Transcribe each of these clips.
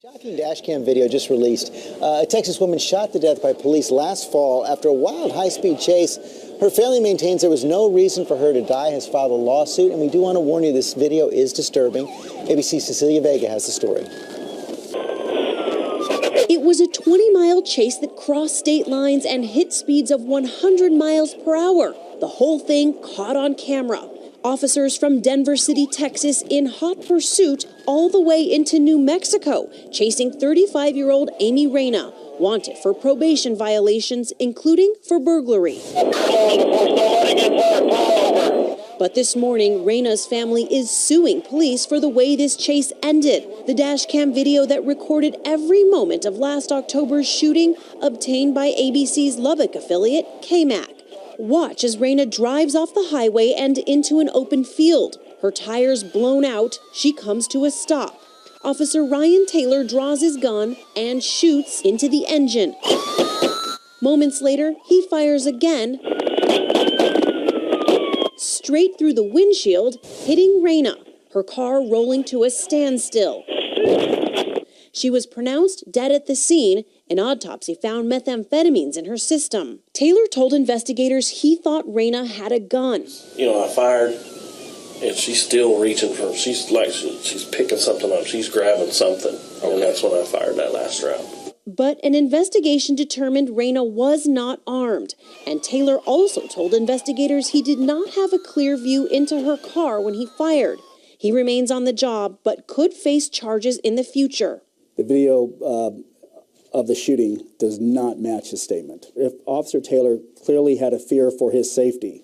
Shocking dashcam video just released. A Texas woman shot to death by police last fall after a wild high-speed chase. Her family maintains there was no reason for her to die, has filed a lawsuit, and we do want to warn you this video is disturbing. ABC's Cecilia Vega has the story. It was a 20-mile chase that crossed state lines and hit speeds of 100 miles per hour. The whole thing caught on camera. Officers from Denver City, Texas, in hot pursuit all the way into New Mexico, chasing 35-year-old Amy Reyna, wanted for probation violations, including for burglary. But this morning, Reyna's family is suing police for the way this chase ended. The dashcam video that recorded every moment of last October's shooting, obtained by ABC's Lubbock affiliate, KMAC. Watch as Reyna drives off the highway and into an open field. Her tires blown out, she comes to a stop. Officer Ryan Taylor draws his gun and shoots into the engine. Moments later, he fires again, straight through the windshield, hitting Reyna, her car rolling to a standstill. She was pronounced dead at the scene. An autopsy found methamphetamines in her system. Taylor told investigators he thought Reyna had a gun. I fired, and she's still reaching for, she's picking something up. She's grabbing something, and that's when I fired that last round. But an investigation determined Reyna was not armed. And Taylor also told investigators he did not have a clear view into her car when he fired. He remains on the job, but could face charges in the future. The video of the shooting does not match his statement. If Officer Taylor clearly had a fear for his safety,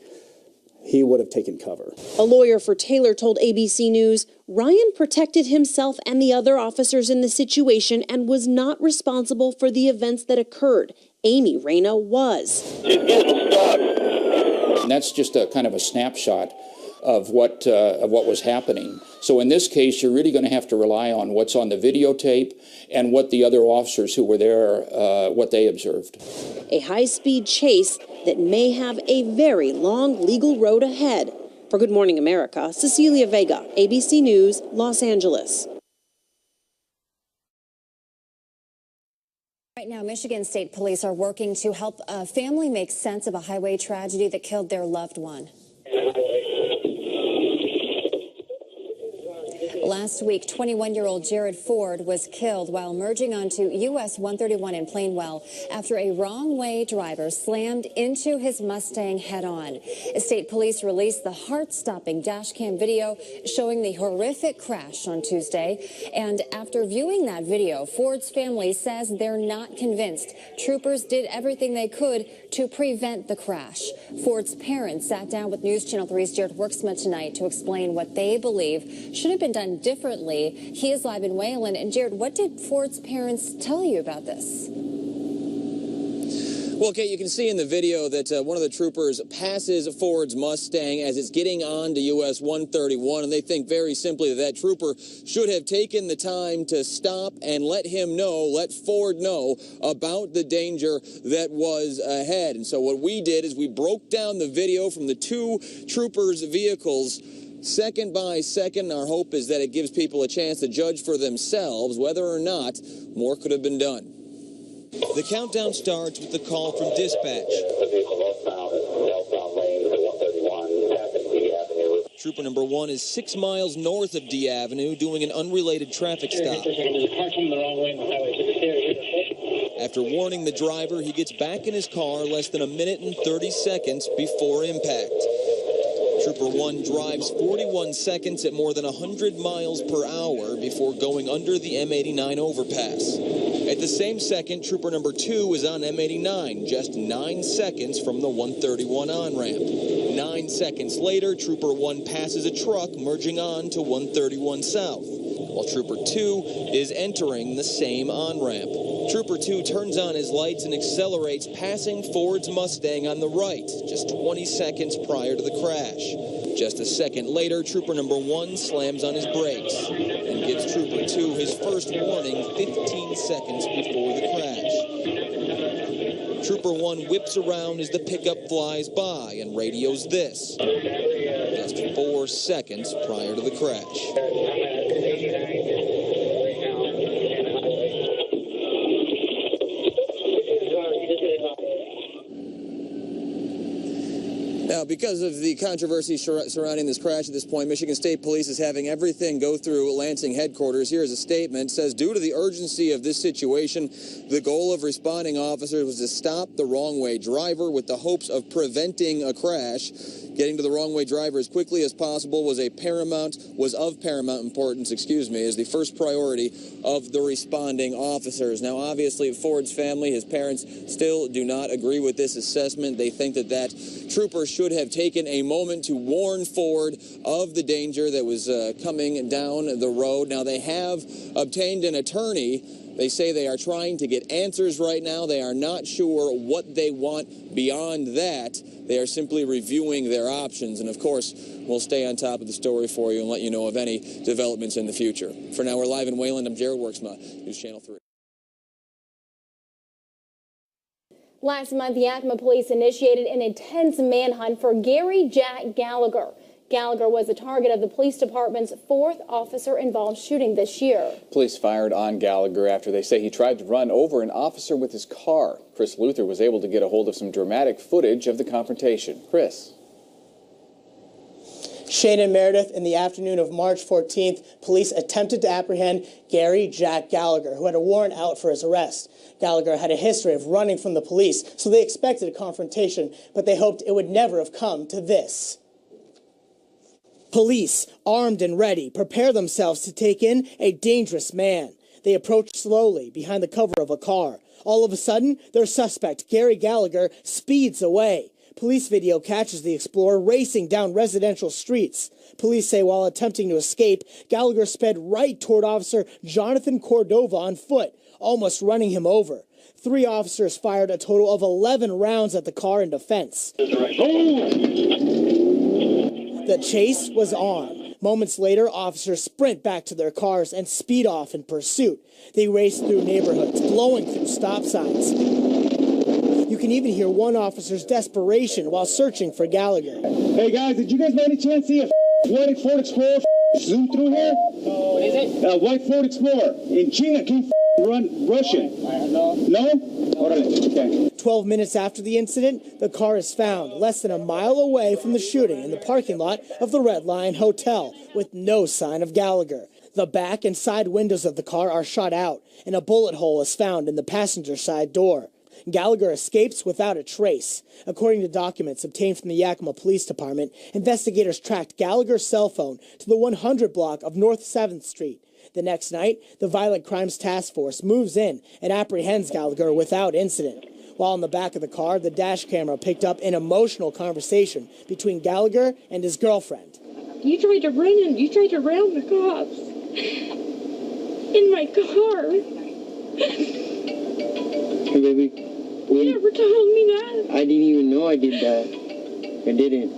he would have taken cover. A lawyer for Taylor told ABC News, Ryan protected himself and the other officers in the situation and was not responsible for the events that occurred. Amy Reyna was. And that's just a kind of a snapshot of what was happening. So in this case, you're really going to have to rely on what's on the videotape and what the other officers who were there, what they observed. A high-speed chase that may have a very long legal road ahead. For Good Morning America, Cecilia Vega, ABC News, Los Angeles. Right now, Michigan State Police are working to help a family make sense of a highway tragedy that killed their loved one. Last week, 21-year-old Jared Ford was killed while merging onto US 131 in Plainwell after a wrong-way driver slammed into his Mustang head-on. State police released the heart-stopping dashcam video showing the horrific crash on Tuesday. And after viewing that video, Ford's family says they're not convinced troopers did everything they could to prevent the crash. Ford's parents sat down with News Channel 3's Jared Worksma tonight to explain what they believe should have been done differently. He is live in Wayland. And Jared, what did Ford's parents tell you about this? Well, Kate, you can see in the video that one of the troopers passes Ford's Mustang as it's getting on to US 131, and they think very simply that trooper should have taken the time to stop and let Ford know about the danger that was ahead. And so what we did is we broke down the video from the two troopers' vehicles second by second. Our hope is that it gives people a chance to judge for themselves whether or not more could have been done. The countdown starts with the call from dispatch. Trooper number 1 is 6 miles north of D Avenue doing an unrelated traffic stop. After warning the driver, he gets back in his car less than a minute and 30 seconds before impact. Trooper 1 drives 41 seconds at more than 100 miles per hour before going under the M89 overpass. At the same second, Trooper number 2 is on M89, just 9 seconds from the 131 on-ramp. 9 seconds later, Trooper 1 passes a truck merging on to 131 South, while Trooper 2 is entering the same on-ramp. Trooper 2 turns on his lights and accelerates, passing Ford's Mustang on the right, just 20 seconds prior to the crash. Just a second later, Trooper number 1 slams on his brakes and gives Trooper 2 his first warning 15 seconds before the crash. Trooper 1 whips around as the pickup flies by and radios this, just 4 seconds prior to the crash. Now, because of the controversy surrounding this crash at this point, Michigan State Police is having everything go through Lansing headquarters. Here is a statement. It says, due to the urgency of this situation, the goal of responding officers was to stop the wrong-way driver with the hopes of preventing a crash. Getting to the wrong-way driver as quickly as possible was of paramount importance, as the first priority of the responding officers. Now, obviously, Ford's family, his parents, still do not agree with this assessment. They think that trooper should have taken a moment to warn Ford of the danger that was coming down the road. Now, they have obtained an attorney. They say they are trying to get answers right now. They are not sure what they want beyond that. They are simply reviewing their options. And, of course, we'll stay on top of the story for you and let you know of any developments in the future. For now, we're live in Wayland. I'm Jared Worksma, News Channel 3. Last month, the Yakima police initiated an intense manhunt for Gary Jack Gallagher. Gallagher was the target of the police department's fourth officer-involved shooting this year. Police fired on Gallagher after they say he tried to run over an officer with his car. Chris Luther was able to get a hold of some dramatic footage of the confrontation. Chris. Shane and Meredith, in the afternoon of March 14th, police attempted to apprehend Gary Jack Gallagher, who had a warrant out for his arrest. Gallagher had a history of running from the police, so they expected a confrontation, but they hoped it would never have come to this. Police, armed and ready, prepare themselves to take in a dangerous man. They approach slowly behind the cover of a car. All of a sudden, their suspect, Gary Gallagher, speeds away. Police video catches the explorer racing down residential streets. Police say while attempting to escape, Gallagher sped right toward Officer Jonathan Cordova on foot, almost running him over. 3 officers fired a total of 11 rounds at the car in defense. The chase was on. Moments later, officers sprint back to their cars and speed off in pursuit. They race through neighborhoods, blowing through stop signs. You can even hear one officer's desperation while searching for Gallagher. Hey guys, did you guys by any chance see a white Ford Explorer zoom through here? What is it? A white Ford Explorer in China came Russian. No? Okay. 12 minutes after the incident, the car is found less than a mile away from the shooting in the parking lot of the Red Lion Hotel with no sign of Gallagher. The back and side windows of the car are shot out and a bullet hole is found in the passenger side door. Gallagher escapes without a trace. According to documents obtained from the Yakima Police Department, investigators tracked Gallagher's cell phone to the 100 block of North 7th Street. The next night, the Violent Crimes Task Force moves in and apprehends Gallagher without incident. While in the back of the car, the dash camera picked up an emotional conversation between Gallagher and his girlfriend. You tried to run and you tried to round the cops in my car. Hey, baby. You never told me that. I didn't even know I did that. I didn't.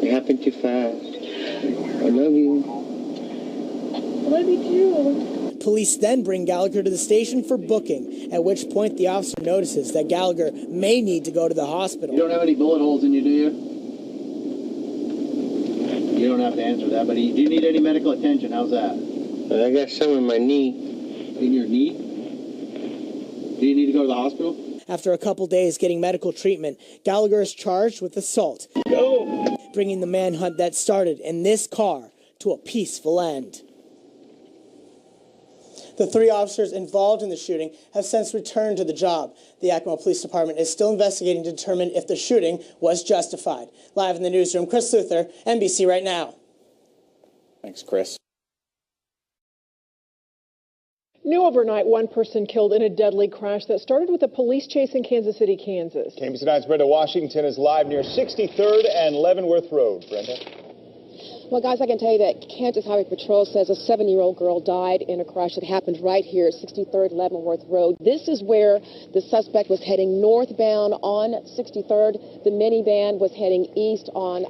It happened too fast. I love you. I love you too. Police then bring Gallagher to the station for booking, at which point the officer notices that Gallagher may need to go to the hospital. You don't have any bullet holes in you, do you? You don't have to answer that, but do you need any medical attention? How's that? I got some in my knee. In your knee? Do you need to go to the hospital? After a couple days getting medical treatment, Gallagher is charged with assault, bringing the manhunt that started in this car to a peaceful end. The 3 officers involved in the shooting have since returned to the job. The Yakima Police Department is still investigating to determine if the shooting was justified. Live in the newsroom, Chris Luther, NBC Right Now. Thanks, Chris. New overnight, one person killed in a deadly crash that started with a police chase in Kansas City, Kansas. KBC 9's Brenda Washington is live near 63rd and Leavenworth Road. Brenda? Well, guys, I can tell you that Kansas Highway Patrol says a 7-year-old girl died in a crash that happened right here at 63rd Leavenworth Road. This is where the suspect was heading northbound on 63rd. The minivan was heading east on,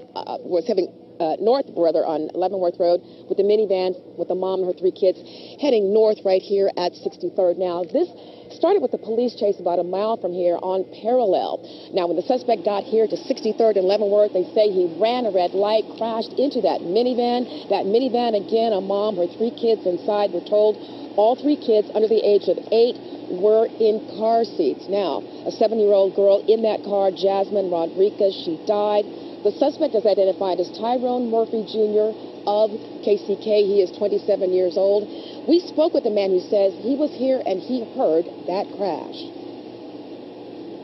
north on Leavenworth Road, with the minivan with the mom and her 3 kids heading north right here at 63rd. Now, this started with the police chase about a mile from here on Parallel. Now, when the suspect got here to 63rd and Leavenworth, they say he ran a red light, crashed into that minivan. That minivan, again, a mom, her 3 kids inside, were told. All 3 kids under the age of 8 were in car seats. Now, a 7-year-old girl in that car, Jasmine Rodriguez, she died. The suspect is identified as Tyrone Murphy Jr. of KCK. He is 27 years old. We spoke with a man who says he was here and he heard that crash.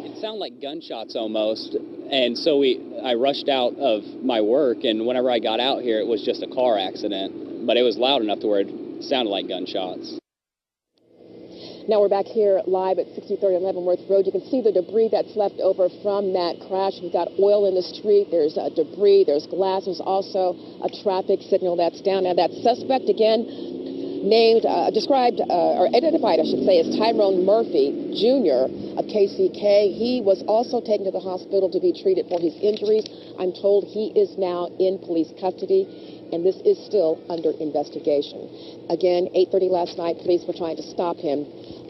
It sounded like gunshots almost, and so I rushed out of my work, and whenever I got out here, it was just a car accident, but it was loud enough to where it sounded like gunshots. Now we're back here live at 63rd and Leavenworth Road. You can see the debris that's left over from that crash. We've got oil in the street. There's debris. There's glass. There's also a traffic signal that's down. Now that suspect, again, named, or identified, I should say, as Tyrone Murphy Jr. of KCK. He was also taken to the hospital to be treated for his injuries. I'm told he is now in police custody, and this is still under investigation. Again, 8:30 last night, police were trying to stop him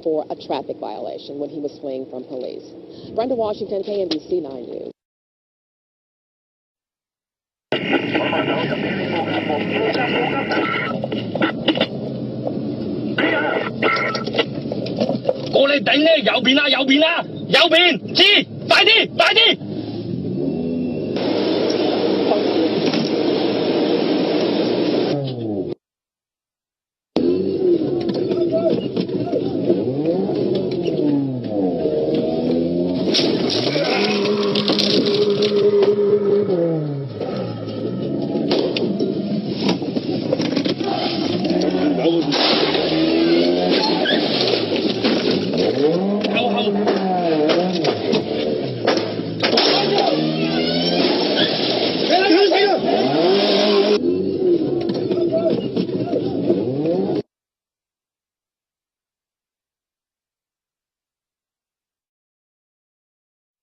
for a traffic violation when he was fleeing from police. Brenda Washington, KMBC 9 News.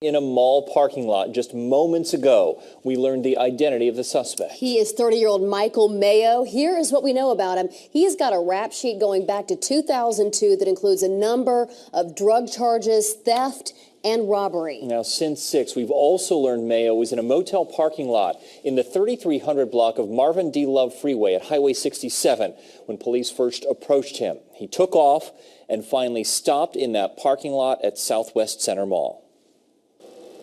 In a mall parking lot just moments ago, we learned the identity of the suspect. He is 30-year-old Michael Mayo. Here is what we know about him. He has got a rap sheet going back to 2002 that includes a number of drug charges, theft, and robbery. Now, since 6, we've also learned Mayo was in a motel parking lot in the 3300 block of Marvin D. Love Freeway at Highway 67 when police first approached him. He took off and finally stopped in that parking lot at Southwest Center Mall.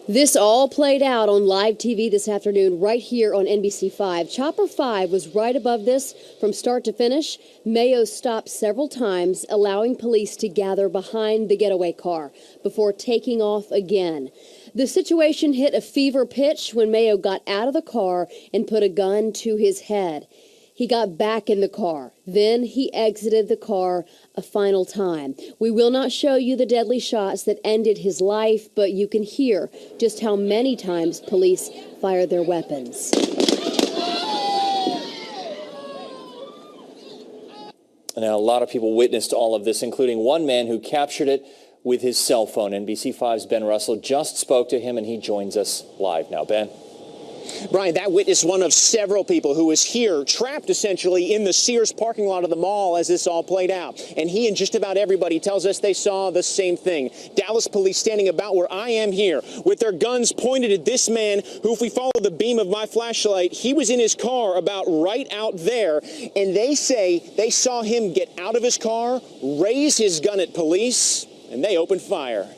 This all played out on live TV this afternoon right here on NBC5. Chopper 5 was right above this from start to finish. Mayo stopped several times, allowing police to gather behind the getaway car before taking off again. The situation hit a fever pitch when Mayo got out of the car and put a gun to his head. He got back in the car. Then he exited the car a final time. We will not show you the deadly shots that ended his life, but you can hear just how many times police fired their weapons. Now, a lot of people witnessed all of this, including one man who captured it with his cell phone. NBC5's Ben Russell just spoke to him, and he joins us live now. Ben. Brian, that witness, one of several people who was here, trapped essentially in the Sears parking lot of the mall as this all played out. And he and just about everybody tells us they saw the same thing. Dallas police standing about where I am here with their guns pointed at this man who, if we follow the beam of my flashlight, he was in his car about right out there. And they say they saw him get out of his car, raise his gun at police, and they opened fire.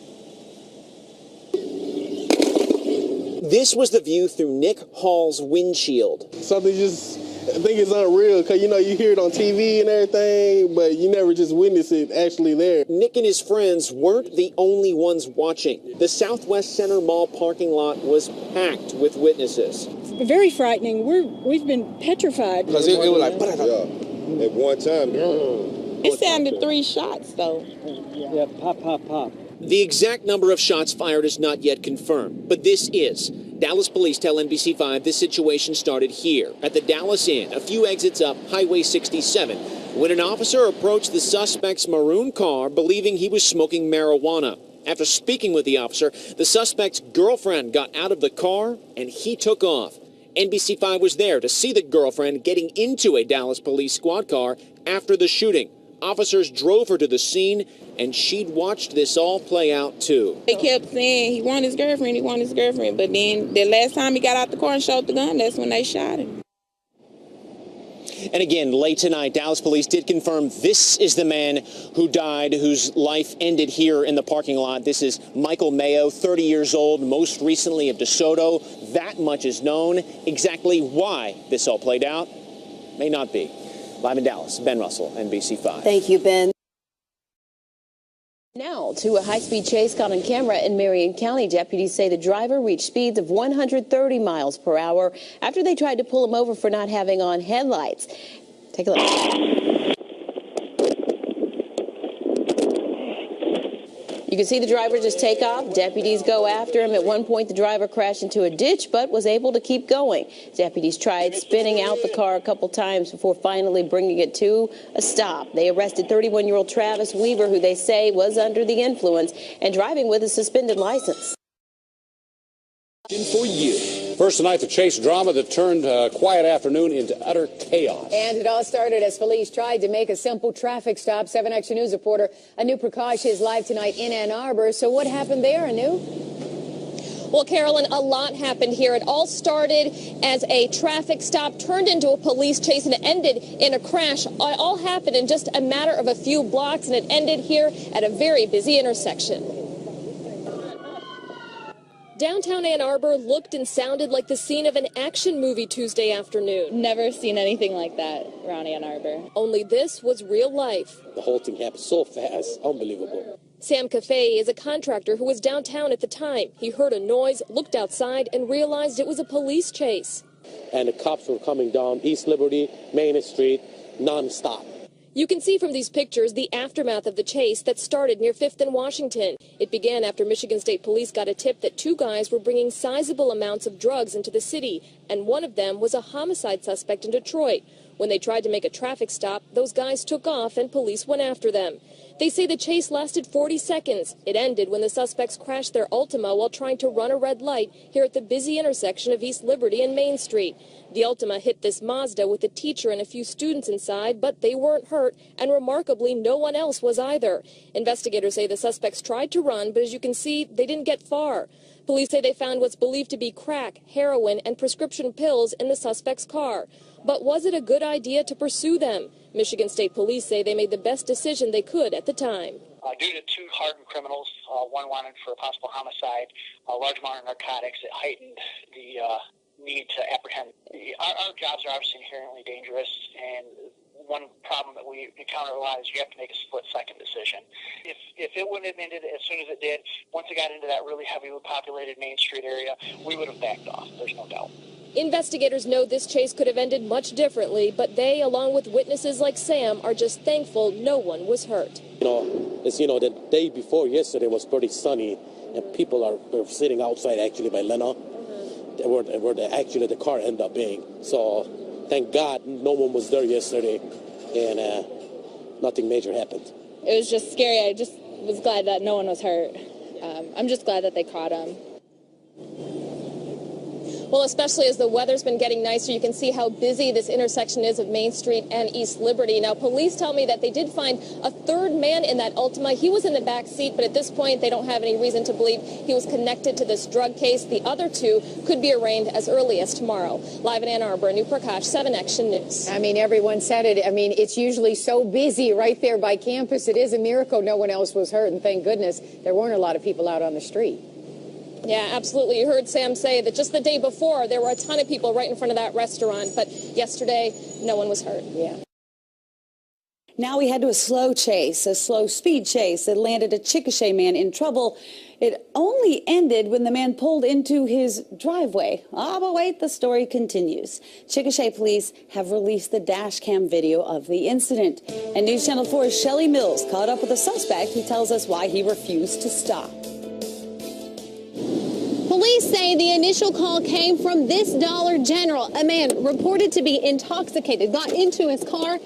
This was the view through Nick Hall's windshield. Something just, I think it's unreal because, you know, you hear it on TV and everything, but you never just witness it actually there. Nick and his friends weren't the only ones watching. The Southwest Center Mall parking lot was packed with witnesses. Very frightening. We've been petrified. Because it was like, yeah, at one time. It sounded 3 shots, though. Yeah, pop, pop, pop. The exact number of shots fired is not yet confirmed, but this is. Dallas police tell NBC5 this situation started here at the Dallas Inn, a few exits up Highway 67, when an officer approached the suspect's maroon car believing he was smoking marijuana. After speaking with the officer, the suspect's girlfriend got out of the car and he took off. NBC5 was there to see the girlfriend getting into a Dallas police squad car after the shooting. Officers drove her to the scene, and she'd watched this all play out, too. They kept saying he wanted his girlfriend, but then the last time he got out the car and showed the gun, that's when they shot him. And again, late tonight, Dallas police did confirm this is the man who died, whose life ended here in the parking lot. This is Michael Mayo, 30 years old, most recently of DeSoto. That much is known. Exactly why this all played out may not be. Live in Dallas, Ben Russell, NBC5. Thank you, Ben. Now to a high-speed chase caught on camera in Marion County. Deputies say the driver reached speeds of 130 miles per hour after they tried to pull him over for not having on headlights. Take a look. You can see the driver just take off. Deputies go after him. At one point, the driver crashed into a ditch, but was able to keep going. Deputies tried spinning out the car a couple times before finally bringing it to a stop. They arrested 31-year-old Travis Weaver, who they say was under the influence and driving with a suspended license. For you. First tonight, the chase drama that turned a quiet afternoon into utter chaos. And it all started as police tried to make a simple traffic stop. 7 Action News reporter Anu Prakash is live tonight in Ann Arbor. So what happened there, Anu? Well, Carolyn, a lot happened here. It all started as a traffic stop, turned into a police chase, and it ended in a crash. It all happened in just a matter of a few blocks, and it ended here at a very busy intersection. Downtown Ann Arbor looked and sounded like the scene of an action movie Tuesday afternoon. Never seen anything like that around Ann Arbor. Only this was real life. The whole thing happened so fast. Unbelievable. Sam Cafe is a contractor who was downtown at the time. He heard a noise, looked outside, and realized it was a police chase. And the cops were coming down East Liberty, Main Street, nonstop. You can see from these pictures the aftermath of the chase that started near 5th and Washington. It began after Michigan State Police got a tip that two guys were bringing sizable amounts of drugs into the city, and one of them was a homicide suspect in Detroit. When they tried to make a traffic stop, those guys took off and police went after them. They say the chase lasted 40 seconds. It ended when the suspects crashed their Altima while trying to run a red light here at the busy intersection of East Liberty and Main Street. The Altima hit this Mazda with a teacher and a few students inside, but they weren't hurt, and remarkably, no one else was either. Investigators say the suspects tried to run, but as you can see, they didn't get far. Police say they found what's believed to be crack, heroin, and prescription pills in the suspect's car. But was it a good idea to pursue them? Michigan State Police say they made the best decision they could at the time. Due to two hardened criminals, one wanted for a possible homicide, a large amount of narcotics, it heightened the need to apprehend. Our jobs are obviously inherently dangerous, and one problem that we encounter a lot is you have to make a split-second decision. If it wouldn't have ended as soon as it did, once it got into that really heavily populated Main Street area, we would have backed off. There's no doubt. Investigators know this chase could have ended much differently, but they, along with witnesses like Sam, are just thankful no one was hurt. The day before yesterday was pretty sunny, and people were sitting outside actually by Lena, where the car ended up being. So thank God no one was there yesterday, and nothing major happened. It was just scary. I just was glad that no one was hurt. I'm just glad that they caught him. Well, especially as the weather's been getting nicer, you can see how busy this intersection is of Main Street and East Liberty. Now, police tell me that they did find a third man in that Altima. He was in the back seat, but at this point, they don't have any reason to believe he was connected to this drug case. The other two could be arraigned as early as tomorrow. Live in Ann Arbor, Anu Prakash, 7 Action News. I mean, everyone said it. I mean, it's usually so busy right there by campus. It is a miracle no one else was hurt, and thank goodness there weren't a lot of people out on the street. Yeah, absolutely. You heard Sam say that just the day before, there were a ton of people right in front of that restaurant. But yesterday, no one was hurt. Yeah. Now we head to a slow chase, a slow speed chase that landed a Chickasha man in trouble. It only ended when the man pulled into his driveway. But wait, the story continues. Chickasha police have released the dash cam video of the incident. And News Channel 4's Shelley Mills caught up with the suspect who tells us why he refused to stop. Police say the initial call came from this Dollar General. A man reported to be intoxicated, got into his car,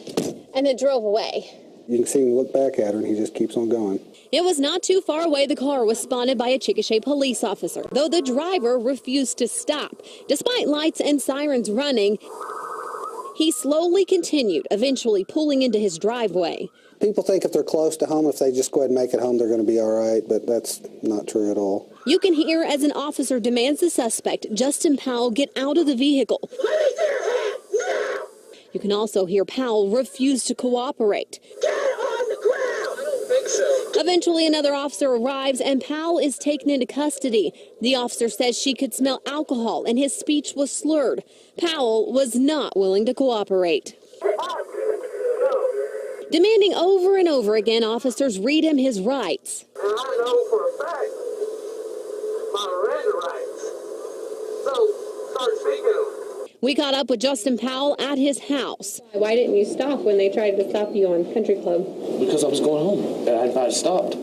and then drove away. You can see him look back at her, and he just keeps on going. It was not too far away. The car was spotted by a Chickasha police officer, though the driver refused to stop. Despite lights and sirens running, he slowly continued, eventually pulling into his driveway. People think if they're close to home, if they just go ahead and make it home, they're going to be all right, but that's not true at all. You can hear as an officer demands the suspect, Justin Powell, get out of the vehicle. You can also hear Powell refuse to cooperate. Get on the ground! I don't think so. Eventually, another officer arrives and Powell is taken into custody. The officer says she could smell alcohol and his speech was slurred. Powell was not willing to cooperate. Demanding over and over again officers read him his rights. And I know for a fact my Miranda rights. So start speaking them. We caught up with Justin Powell at his house. Why didn't you stop when they tried to stop you on Country Club? Because I was going home. If I had stopped,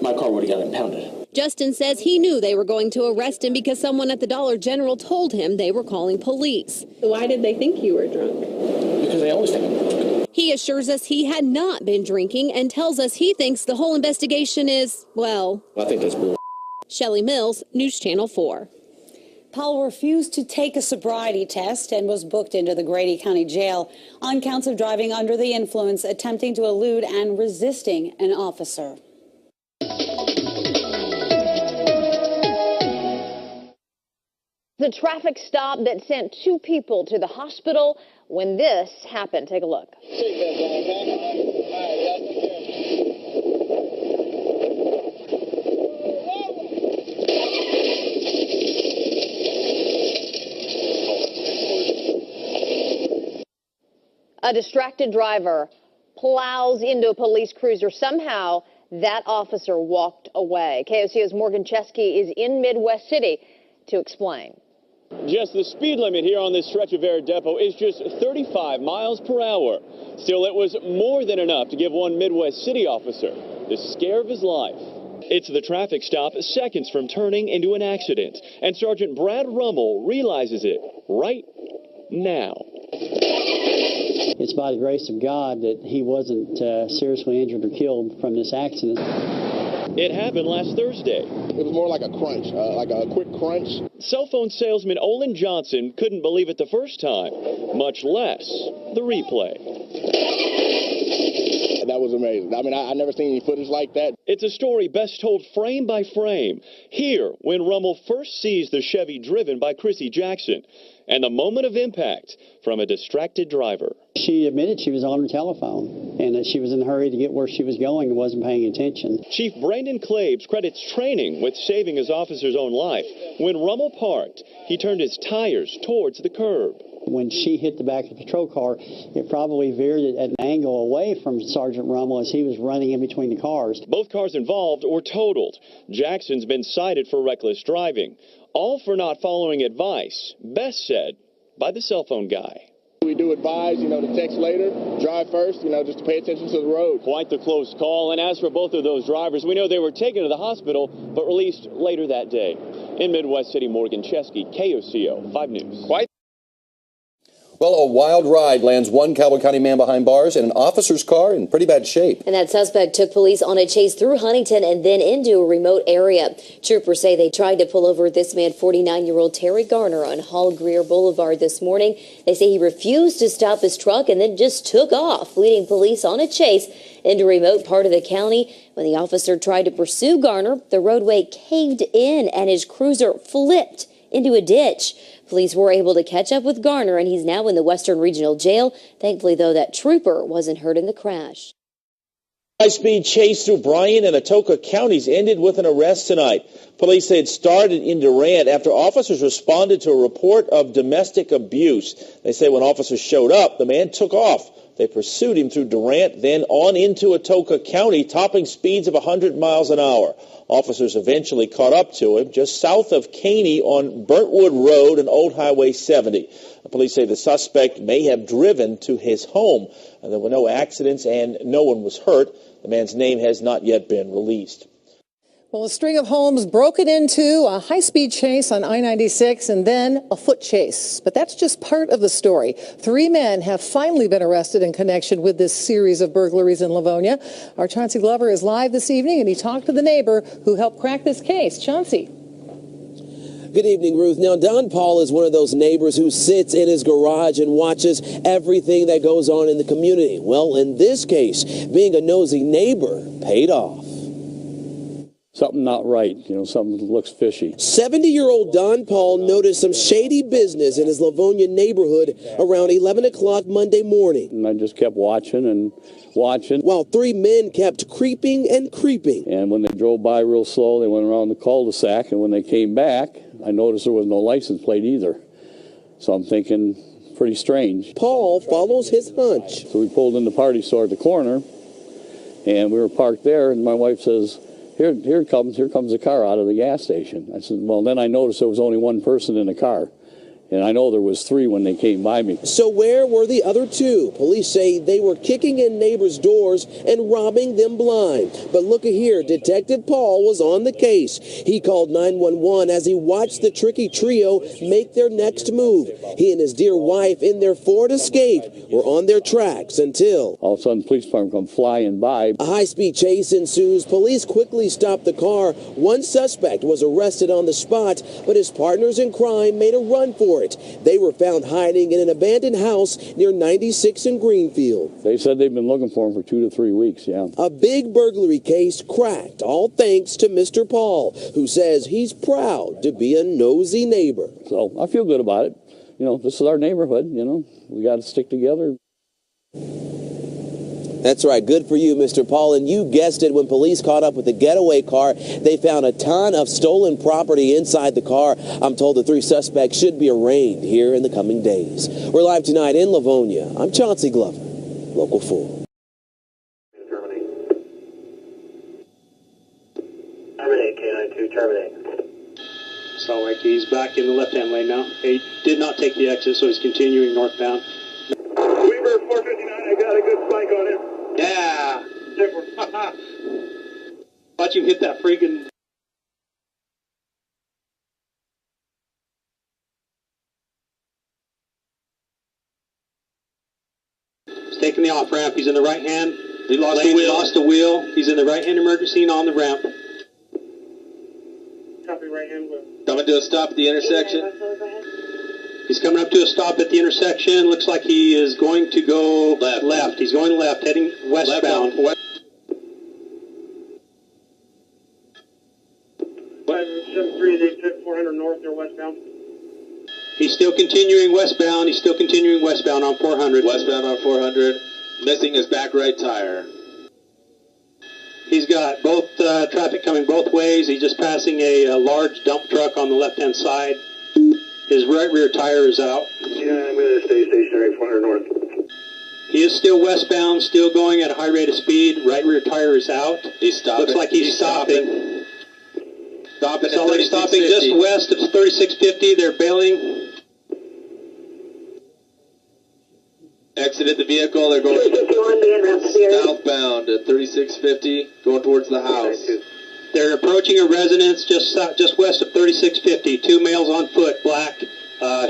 my car would have got impounded. Justin says he knew they were going to arrest him because someone at the Dollar General told him they were calling police. So why did they think you were drunk? Because they always think I'm drunk. He assures us he had not been drinking and tells us he thinks the whole investigation is, well... I think that's bull. Shelley Mills, News Channel 4. Powell refused to take a sobriety test and was booked into the Grady County Jail on counts of driving under the influence, attempting to elude and resisting an officer. The traffic stop that sent 2 people to the hospital when this happened. Take a look. A distracted driver plows into a police cruiser. Somehow, that officer walked away. KOCO's Morgan Chesky is in Midwest City to explain. Just the speed limit here on this stretch of Air Depot is just 35 miles per hour. Still, it was more than enough to give one Midwest City officer the scare of his life. It's the traffic stop seconds from turning into an accident, and Sergeant Brad Rummel realizes it right now. It's by the grace of God that he wasn't seriously injured or killed from this accident. It happened last Thursday. It was more like a crunch, like a quick crunch. Cell phone salesman Olin Johnson couldn't believe it the first time, much less the replay. That was amazing. I mean, I never seen any footage like that. It's a story best told frame by frame. Here, when Rummel first sees the Chevy driven by Chrissy Jackson, and the moment of impact from a distracted driver. She admitted she was on her telephone and that she was in a hurry to get where she was going and wasn't paying attention. Chief Brandon Claves credits training with saving his officer's own life. When Rummel parked, he turned his tires towards the curb. When she hit the back of the patrol car, it probably veered at an angle away from Sergeant Rummel as he was running in between the cars. Both cars involved were totaled. Jackson's been cited for reckless driving. All for not following advice, best said by the cell phone guy. We do advise, to text later, drive first, just to pay attention to the road. Quite the close call. And as for both of those drivers, we know they were taken to the hospital, but released later that day. In Midwest City, Morgan Chesky, KOCO 5 News. Well, a wild ride lands one Cowboy County man behind bars in an officer's car in pretty bad shape. And that suspect took police on a chase through Huntington and then into a remote area. Troopers say they tried to pull over this man, 49-year-old Terry Garner, on Hall Greer Boulevard this morning. They say he refused to stop his truck and then just took off, leading police on a chase into a remote part of the county. When the officer tried to pursue Garner, the roadway caved in and his cruiser flipped into a ditch. Police were able to catch up with Garner, and he's now in the Western Regional Jail. Thankfully, though, that trooper wasn't hurt in the crash. High-speed chase through Bryan and Atoka counties ended with an arrest tonight. Police say it started in Durant after officers responded to a report of domestic abuse. They say when officers showed up, the man took off. They pursued him through Durant, then on into Atoka County, topping speeds of 100 miles an hour. Officers eventually caught up to him just south of Caney on Burntwood Road and Old Highway 70. The police say the suspect may have driven to his home. There were no accidents and no one was hurt. The man's name has not yet been released. Well, a string of homes broken into, a high-speed chase on I-96, and then a foot chase. But that's just part of the story. 3 men have finally been arrested in connection with this series of burglaries in Livonia. Our Chauncey Glover is live this evening, and he talked to the neighbor who helped crack this case. Chauncey. Good evening, Ruth. Now, Don Paul is one of those neighbors who sits in his garage and watches everything that goes on in the community. Well, in this case, being a nosy neighbor paid off. something not right, something looks fishy. 70-year-old Don Paul noticed some shady business in his Livonia neighborhood around 11 o'clock Monday morning. And I just kept watching and watching. While three men kept creeping and creeping. And when they drove by real slow, they went around the cul-de-sac, and when they came back, I noticed there was no license plate either. So I'm thinking, pretty strange. Paul follows his hunch. So we pulled in the party store at the corner, and we were parked there, and my wife says, Here comes the car out of the gas station. I said, well, then I noticed there was only one person in the car. And I know there was three when they came by me. So where were the other two? Police say they were kicking in neighbors' doors and robbing them blind. But look here, Detective Paul was on the case. He called 911 as he watched the tricky trio make their next move. He and his dear wife in their Ford Escape were on their tracks until... all of a sudden, the police department come flying by. A high-speed chase ensues. Police quickly stopped the car. One suspect was arrested on the spot, but his partners in crime made a run for it. They were found hiding in an abandoned house near 96 and Greenfield. They said they've been looking for him for 2 to 3 weeks, yeah. A big burglary case cracked, all thanks to Mr. Paul, who says he's proud to be a nosy neighbor. So I feel good about it. This is our neighborhood, we got to stick together. That's right. Good for you, Mr. Paul. And you guessed it, when police caught up with the getaway car, they found a ton of stolen property inside the car. I'm told the three suspects should be arraigned here in the coming days. We're live tonight in Livonia. I'm Chauncey Glover, Local 4. Terminate, K92, terminate. So he's back in the left-hand lane now. He did not take the exit, so he's continuing northbound. Weaver 459, I got a good spike on him. Yeah. Thought you hit that freaking... He's taking the off-ramp. He's in the right hand. He lost the wheel. Lost the wheel. He's in the right-hand emergency on the ramp. Copy right-hand wheel. Coming to a stop at the intersection. He's coming up to a stop at the intersection. Looks like he is going to go left. He's going left, heading westbound. 573 400 north, they're westbound. He's still continuing westbound. He's still continuing westbound on 400. Westbound on 400. Missing his back right tire. He's got both traffic coming both ways. He's just passing a large dump truck on the left-hand side. His right rear tire is out. Yeah, I'm going to stay stationary 400 north. He is still westbound, still going at a high rate of speed. Right rear tire is out. He's stopping. Looks like he's stopping. Stopping at 3650. Stopping just west of 3650. They're bailing. Exited the vehicle. They're going southbound at 3650, going towards the house. They're approaching a residence just west of 3650. Two males on foot, black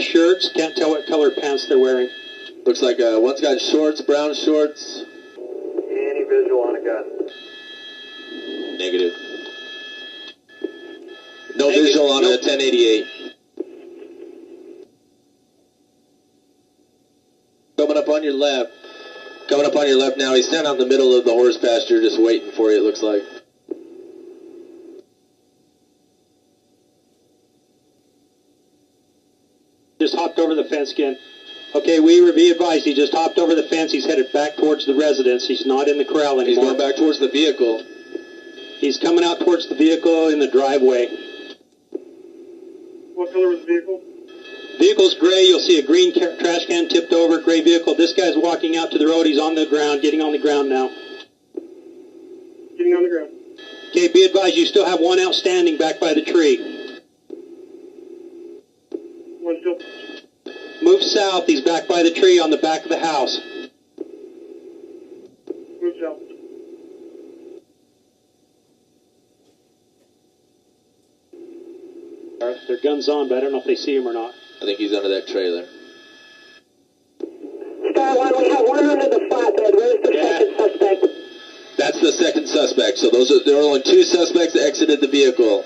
shirts. Can't tell what color pants they're wearing. Looks like one's got shorts, brown shorts. Any visual on a gun? Negative. No visual on a 1088. Coming up on your left. Coming up on your left now. He's standing out in the middle of the horse pasture just waiting for you, it looks like. Just hopped over the fence again. Okay, we be advised, he just hopped over the fence. He's headed back towards the residence. He's not in the corral anymore. He's going back towards the vehicle. He's coming out towards the vehicle in the driveway. What color was the vehicle? Vehicle's gray. You'll see a green trash can tipped over, gray vehicle. This guy's walking out to the road. He's on the ground, getting on the ground now. Getting on the ground. Okay, be advised, you still have one outstanding back by the tree. One still. Move south. He's back by the tree on the back of the house. Move south. Their gun's on, but I don't know if they see him or not. I think he's under that trailer. Star One, we have one under the flatbed. Where's the second suspect? That's the second suspect. So there are only two suspects that exited the vehicle.